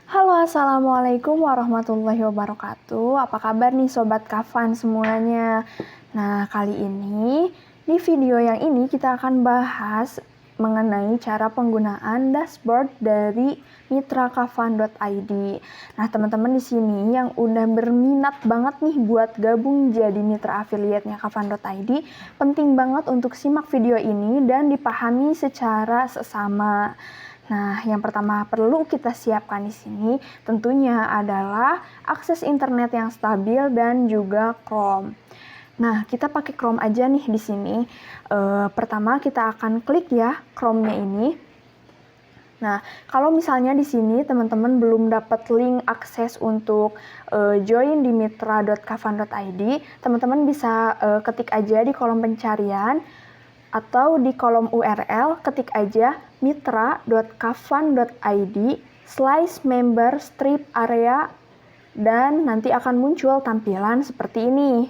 Halo, assalamualaikum warahmatullahi wabarakatuh. Apa kabar nih Sobat Kafan semuanya? Nah, kali ini di video yang ini kita akan bahas mengenai cara penggunaan dashboard dari mitrakafan.id. Nah, teman-teman di sini yang udah berminat banget nih buat gabung jadi mitra affiliate-nya kafan.id, penting banget untuk simak video ini dan dipahami secara sesama. Nah, yang pertama perlu kita siapkan di sini tentunya adalah akses internet yang stabil dan juga Chrome. Nah, kita pakai Chrome aja nih di sini. Pertama kita akan klik ya Chrome-nya ini. Nah, kalau misalnya di sini teman-teman belum dapat link akses untuk join di mitra.kafan.id, teman-teman bisa ketik aja di kolom pencarian atau di kolom URL ketik aja mitra.kafan.id/member-area dan nanti akan muncul tampilan seperti ini.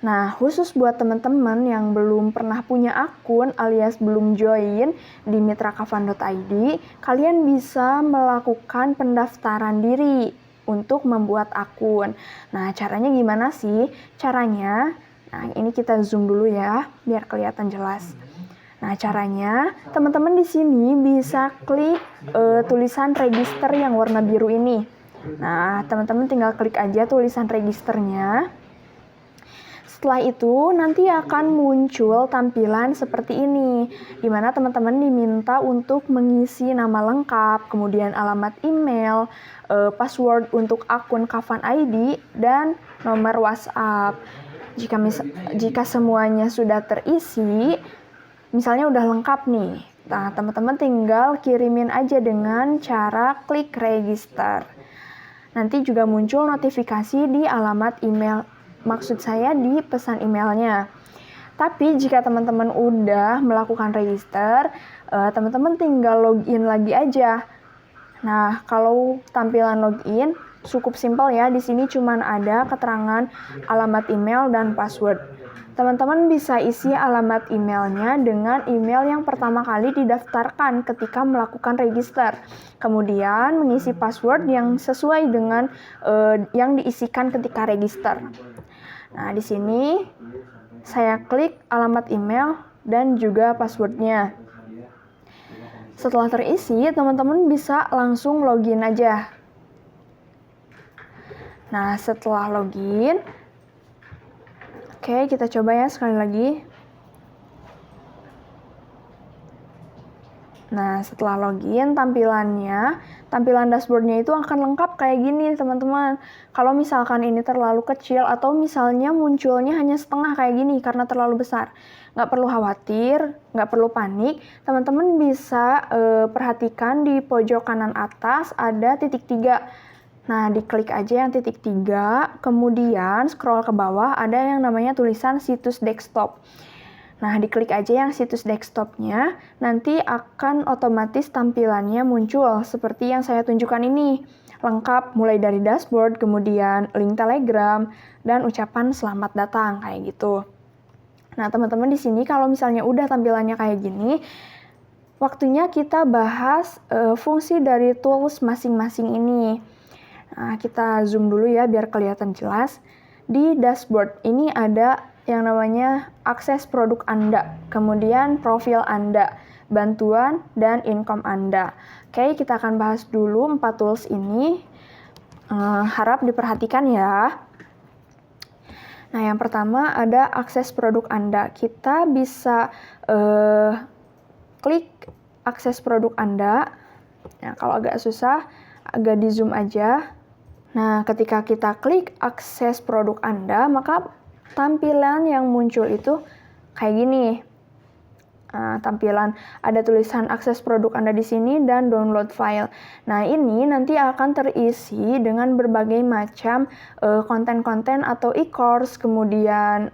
Nah, khusus buat teman-teman yang belum pernah punya akun alias belum join di mitrakafan.id, kalian bisa melakukan pendaftaran diri untuk membuat akun. Nah, caranya gimana sih? Caranya, nah ini kita zoom dulu ya, biar kelihatan jelas. Nah, caranya teman-teman di sini bisa klik tulisan register yang warna biru ini. Nah, teman-teman tinggal klik aja tulisan registernya. Setelah itu nanti akan muncul tampilan seperti ini, di mana teman-teman diminta untuk mengisi nama lengkap, kemudian alamat email, password untuk akun Kafan ID, dan nomor WhatsApp. Jika semuanya sudah terisi, misalnya udah lengkap nih, nah teman-teman tinggal kirimin aja dengan cara klik register. Nanti juga muncul notifikasi di alamat email, maksud saya di pesan emailnya. Tapi jika teman-teman udah melakukan register, teman-teman tinggal login lagi aja. Nah, kalau tampilan login cukup simpel ya. Di sini cuma ada keterangan alamat email dan password. Teman-teman bisa isi alamat emailnya dengan email yang pertama kali didaftarkan ketika melakukan register. Kemudian mengisi password yang sesuai dengan yang diisikan ketika register. Nah, di sini saya klik alamat email dan juga passwordnya. Setelah terisi, teman-teman bisa langsung login aja. Nah, setelah login, oke, kita coba ya sekali lagi. Nah, setelah login, tampilan dashboardnya itu akan lengkap kayak gini, teman-teman. Kalau misalkan ini terlalu kecil atau misalnya munculnya hanya setengah kayak gini karena terlalu besar, nggak perlu khawatir, nggak perlu panik. Teman-teman bisa perhatikan di pojok kanan atas ada titik 3. Nah, diklik aja yang titik 3, kemudian scroll ke bawah ada yang namanya tulisan situs desktop. Nah, diklik aja yang situs desktopnya, nanti akan otomatis tampilannya muncul seperti yang saya tunjukkan ini. Lengkap mulai dari dashboard, kemudian link Telegram, dan ucapan selamat datang, kayak gitu. Nah, teman-teman di sini kalau misalnya udah tampilannya kayak gini, waktunya kita bahas fungsi dari tools masing-masing ini. Nah, kita zoom dulu ya biar kelihatan jelas. Di dashboard ini ada yang namanya akses produk Anda, kemudian profil Anda, bantuan, dan income Anda. Oke, kita akan bahas dulu 4 tools ini. Harap diperhatikan ya. Nah, yang pertama ada akses produk Anda. Kita bisa klik akses produk Anda. Nah, kalau agak susah, agak di zoom aja. Nah, ketika kita klik akses produk Anda, maka tampilan yang muncul itu kayak gini. Tampilan ada tulisan akses produk Anda di sini dan download file. Nah, ini nanti akan terisi dengan berbagai macam konten-konten atau e-course, kemudian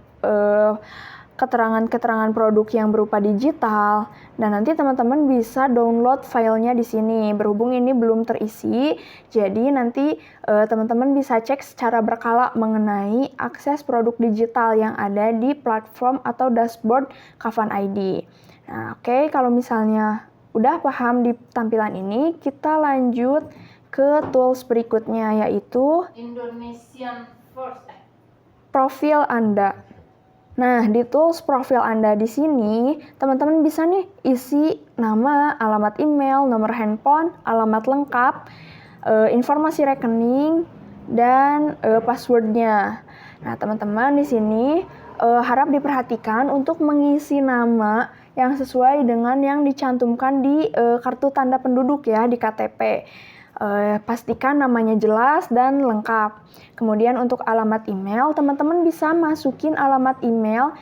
keterangan-keterangan produk yang berupa digital, dan nanti teman-teman bisa download filenya di sini. Berhubung ini belum terisi, jadi nanti teman-teman bisa cek secara berkala mengenai akses produk digital yang ada di platform atau dashboard Kafan ID. Nah, oke, kalau misalnya udah paham di tampilan ini, kita lanjut ke tools berikutnya, yaitu Indonesian First. profil Anda. Nah, di tools profil Anda di sini, teman-teman bisa nih isi nama, alamat email, nomor handphone, alamat lengkap, informasi rekening, dan passwordnya. Nah, teman-teman di sini harap diperhatikan untuk mengisi nama yang sesuai dengan yang dicantumkan di kartu tanda penduduk ya, di KTP. Pastikan namanya jelas dan lengkap. Kemudian untuk alamat email, teman-teman bisa masukin alamat email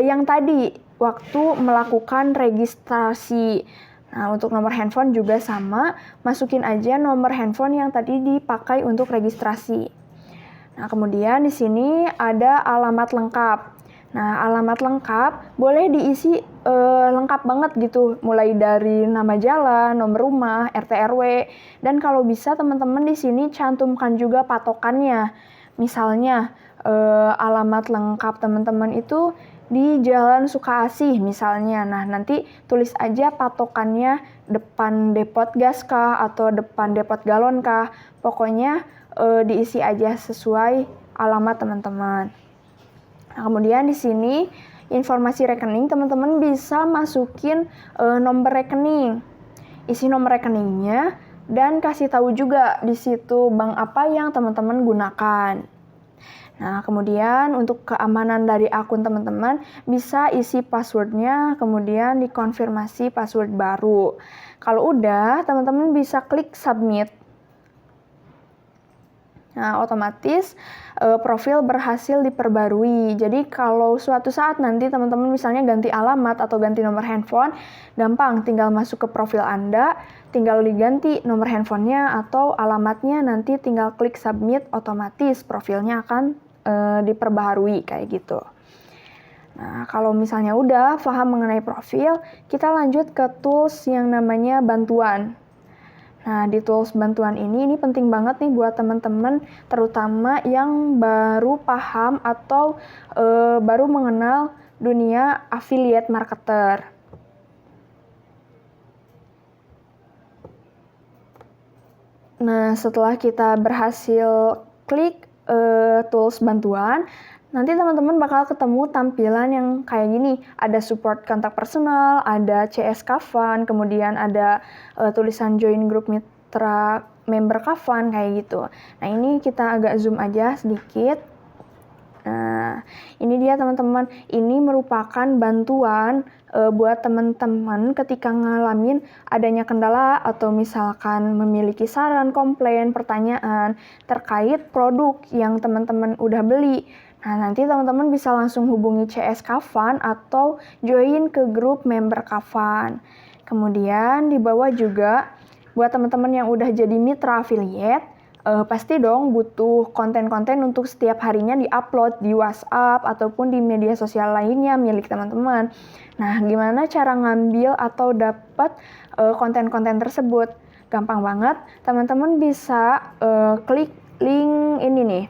yang tadi waktu melakukan registrasi. Nah, untuk nomor handphone juga sama, masukin aja nomor handphone yang tadi dipakai untuk registrasi. Nah, kemudian di sini ada alamat lengkap. Nah, alamat lengkap boleh diisi lengkap banget gitu, mulai dari nama jalan, nomor rumah, RT RW, dan kalau bisa teman-teman di sini cantumkan juga patokannya. Misalnya alamat lengkap teman-teman itu di Jalan Sukaasih misalnya. Nah, nanti tulis aja patokannya depan depot gas kah atau depan depot galon kah. Pokoknya diisi aja sesuai alamat teman-teman. Nah, kemudian di sini informasi rekening teman-teman bisa masukin nomor rekening. Isi nomor rekeningnya dan kasih tahu juga di situ bank apa yang teman-teman gunakan. Nah, kemudian untuk keamanan dari akun teman-teman bisa isi passwordnya, kemudian dikonfirmasi password baru. Kalau udah, teman-teman bisa klik submit. Nah, otomatis profil berhasil diperbarui. Jadi kalau suatu saat nanti teman-teman misalnya ganti alamat atau ganti nomor handphone, gampang tinggal masuk ke profil Anda, tinggal diganti nomor handphonenya atau alamatnya, nanti tinggal klik submit, otomatis profilnya akan diperbaharui kayak gitu. Nah, kalau misalnya udah paham mengenai profil, kita lanjut ke tools yang namanya bantuan. Nah, di tools bantuan ini penting banget nih buat teman-teman, terutama yang baru paham atau baru mengenal dunia affiliate marketer. Nah, setelah kita berhasil klik tools bantuan, nanti teman-teman bakal ketemu tampilan yang kayak gini. Ada support kontak personal, ada CS Kavan, kemudian ada tulisan join grup mitra member Kavan kayak gitu. Nah, ini kita agak zoom aja sedikit. Nah, ini dia teman-teman. Ini merupakan bantuan buat teman-teman ketika ngalamin adanya kendala atau misalkan memiliki saran, komplain, pertanyaan terkait produk yang teman-teman udah beli. Nah, nanti teman-teman bisa langsung hubungi CS Kavan atau join ke grup member Kavan. Kemudian di bawah juga buat teman-teman yang udah jadi mitra affiliate, pasti dong butuh konten-konten untuk setiap harinya di-upload di WhatsApp ataupun di media sosial lainnya milik teman-teman. Nah, gimana cara ngambil atau dapat konten-konten tersebut? Gampang banget, teman-teman bisa klik link ini nih,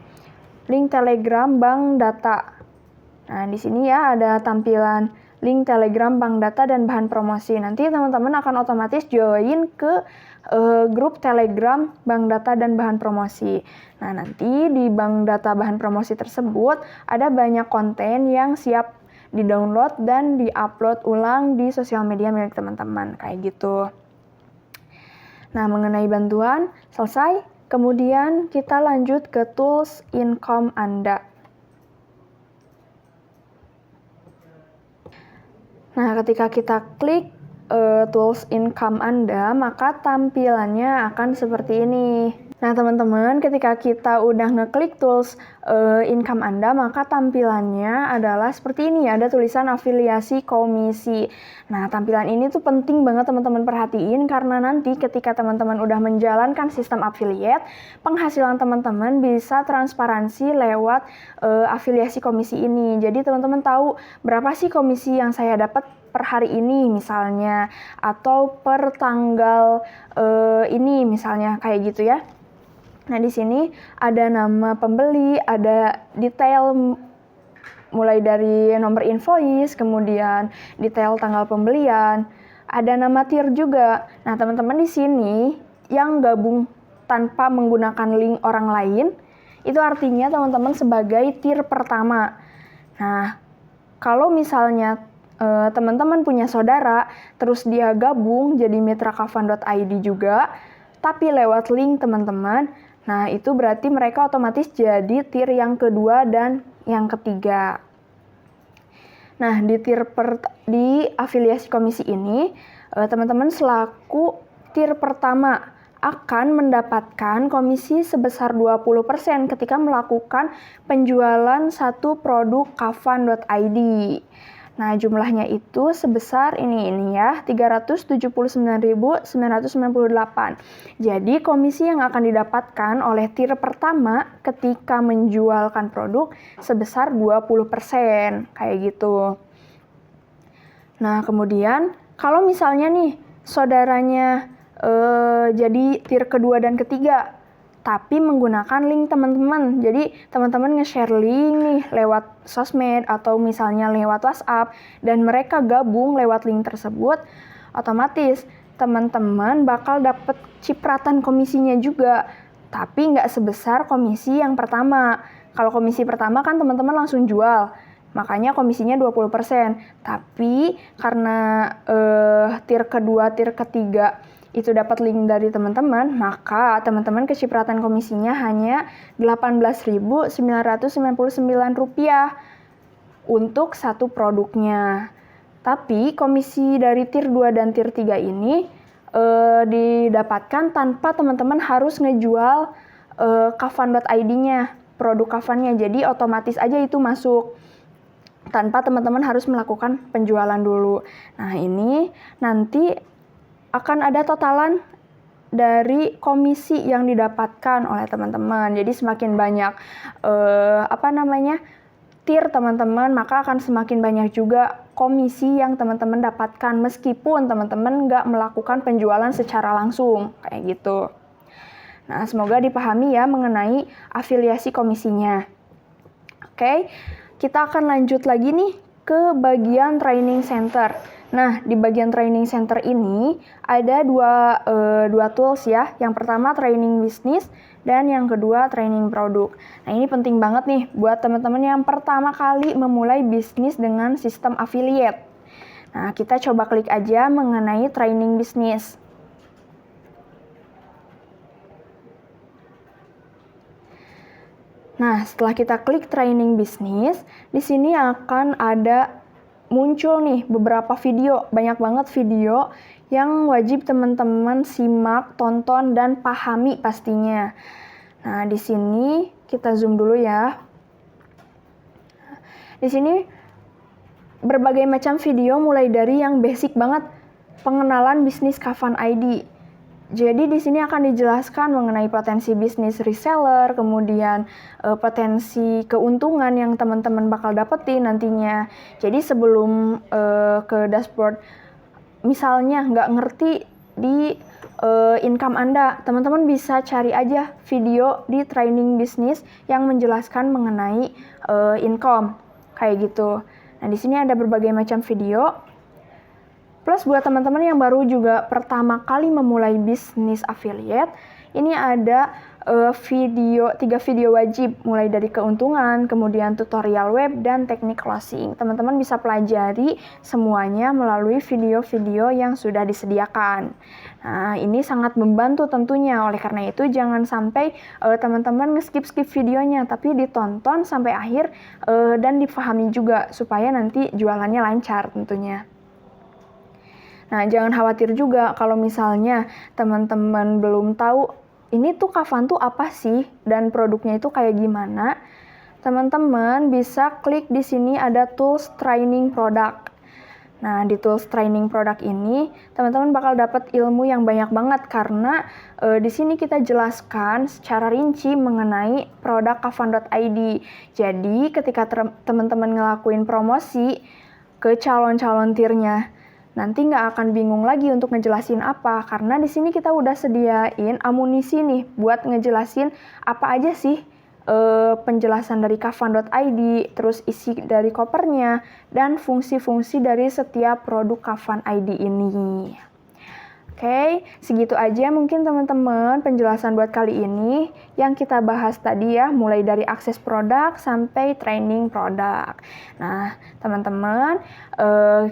link Telegram Bank Data. Nah, di sini ya ada tampilan link Telegram Bank Data dan bahan promosi. Nanti teman-teman akan otomatis join ke grup Telegram Bank Data dan bahan promosi. Nah, nanti di Bank Data bahan promosi tersebut ada banyak konten yang siap di-download dan di-upload ulang di sosial media milik teman-teman, kayak gitu. Nah, mengenai bantuan selesai, kemudian kita lanjut ke tools income Anda. Nah, ketika kita klik tools income Anda, maka tampilannya akan seperti ini. Nah, teman-teman, ketika kita udah ngeklik tools income Anda, maka tampilannya adalah seperti ini. Ada tulisan afiliasi komisi. Nah, tampilan ini tuh penting banget teman-teman perhatiin, karena nanti ketika teman-teman udah menjalankan sistem affiliate, penghasilan teman-teman bisa transparansi lewat afiliasi komisi ini. Jadi teman-teman tahu berapa sih komisi yang saya dapat per hari ini misalnya, atau per tanggal ini misalnya, kayak gitu ya. Nah, di sini ada nama pembeli, ada detail mulai dari nomor invoice, kemudian detail tanggal pembelian, ada nama tier juga. Nah, teman-teman di sini yang gabung tanpa menggunakan link orang lain, itu artinya teman-teman sebagai tier pertama. Nah, kalau misalnya teman-teman punya saudara, terus dia gabung jadi mitra kafan.id juga, tapi lewat link teman-teman, nah itu berarti mereka otomatis jadi tier yang kedua dan yang ketiga. Nah, di afiliasi komisi ini, teman-teman selaku tier pertama akan mendapatkan komisi sebesar 20% ketika melakukan penjualan satu produk kafan.id. Nah, jumlahnya itu sebesar ini ya, 379.998. Jadi, komisi yang akan didapatkan oleh tier pertama ketika menjualkan produk sebesar 20%, kayak gitu. Nah, kemudian kalau misalnya nih saudaranya jadi tier kedua dan ketiga, tapi menggunakan link teman-teman. Jadi teman-teman nge-share link nih lewat sosmed atau misalnya lewat WhatsApp, dan mereka gabung lewat link tersebut, otomatis teman-teman bakal dapet cipratan komisinya juga, tapi nggak sebesar komisi yang pertama. Kalau komisi pertama kan teman-teman langsung jual, makanya komisinya 20%. Tapi karena tier kedua, tier ketiga itu dapat link dari teman-teman, maka teman-teman kecipratan komisinya hanya Rp18.999 untuk satu produknya. Tapi komisi dari tier 2 dan tier 3 ini didapatkan tanpa teman-teman harus ngejual kafan.id-nya, produk kafannya. Jadi otomatis aja itu masuk, tanpa teman-teman harus melakukan penjualan dulu. Nah, ini nanti akan ada totalan dari komisi yang didapatkan oleh teman-teman. Jadi semakin banyak tier teman-teman, maka akan semakin banyak juga komisi yang teman-teman dapatkan meskipun teman-teman nggak melakukan penjualan secara langsung, kayak gitu. Nah, semoga dipahami ya mengenai afiliasi komisinya. Oke, kita akan lanjut lagi nih ke bagian training center. Nah, di bagian training center ini ada dua tools ya. Yang pertama training bisnis dan yang kedua training produk. Nah, ini penting banget nih buat teman-teman yang pertama kali memulai bisnis dengan sistem affiliate. Nah, kita coba klik aja mengenai training bisnis. Nah, setelah kita klik training bisnis, di sini akan ada muncul nih beberapa video, banyak banget video yang wajib teman-teman simak, tonton, dan pahami pastinya. Nah, di sini kita zoom dulu ya. Di sini berbagai macam video mulai dari yang basic banget, pengenalan bisnis Kafan ID. Jadi di sini akan dijelaskan mengenai potensi bisnis reseller, kemudian potensi keuntungan yang teman-teman bakal dapetin nantinya. Jadi sebelum ke dashboard, misalnya nggak ngerti di income Anda, teman-teman bisa cari aja video di training bisnis yang menjelaskan mengenai income, kayak gitu. Nah, di sini ada berbagai macam video. Plus buat teman-teman yang baru juga pertama kali memulai bisnis affiliate, ini ada 3 video wajib, mulai dari keuntungan, kemudian tutorial web, dan teknik closing. Teman-teman bisa pelajari semuanya melalui video-video yang sudah disediakan. Nah, ini sangat membantu tentunya, oleh karena itu jangan sampai teman-teman nge-skip videonya, tapi ditonton sampai akhir dan dipahami juga, supaya nanti jualannya lancar tentunya. Nah, jangan khawatir juga kalau misalnya teman-teman belum tahu ini tuh Kafan tuh apa sih dan produknya itu kayak gimana. Teman-teman bisa klik di sini ada tools training product. Nah, di tools training product ini teman-teman bakal dapat ilmu yang banyak banget karena di sini kita jelaskan secara rinci mengenai produk kafan.id. Jadi, ketika teman-teman ngelakuin promosi ke calon-calon tiernya, nanti nggak akan bingung lagi untuk ngejelasin apa, karena di sini kita udah sediain amunisi nih buat ngejelasin apa aja sih penjelasan dari kafan.id, terus isi dari kopernya, dan fungsi-fungsi dari setiap produk Kafan ID ini. Oke, segitu aja mungkin teman-teman penjelasan buat kali ini yang kita bahas tadi ya, mulai dari akses produk sampai training produk. Nah, teman-teman,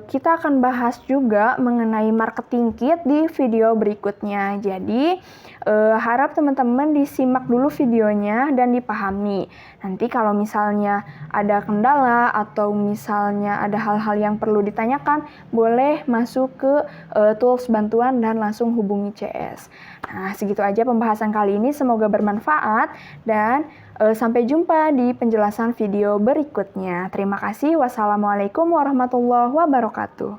kita akan bahas juga mengenai marketing kit di video berikutnya. Jadi, harap teman-teman disimak dulu videonya dan dipahami. Nanti kalau misalnya ada kendala atau misalnya ada hal-hal yang perlu ditanyakan, boleh masuk ke tools bantuan dan langsung hubungi CS. Nah, segitu aja pembahasan kali ini. Semoga bermanfaat dan sampai jumpa di penjelasan video berikutnya. Terima kasih. Wassalamualaikum warahmatullahi wabarakatuh.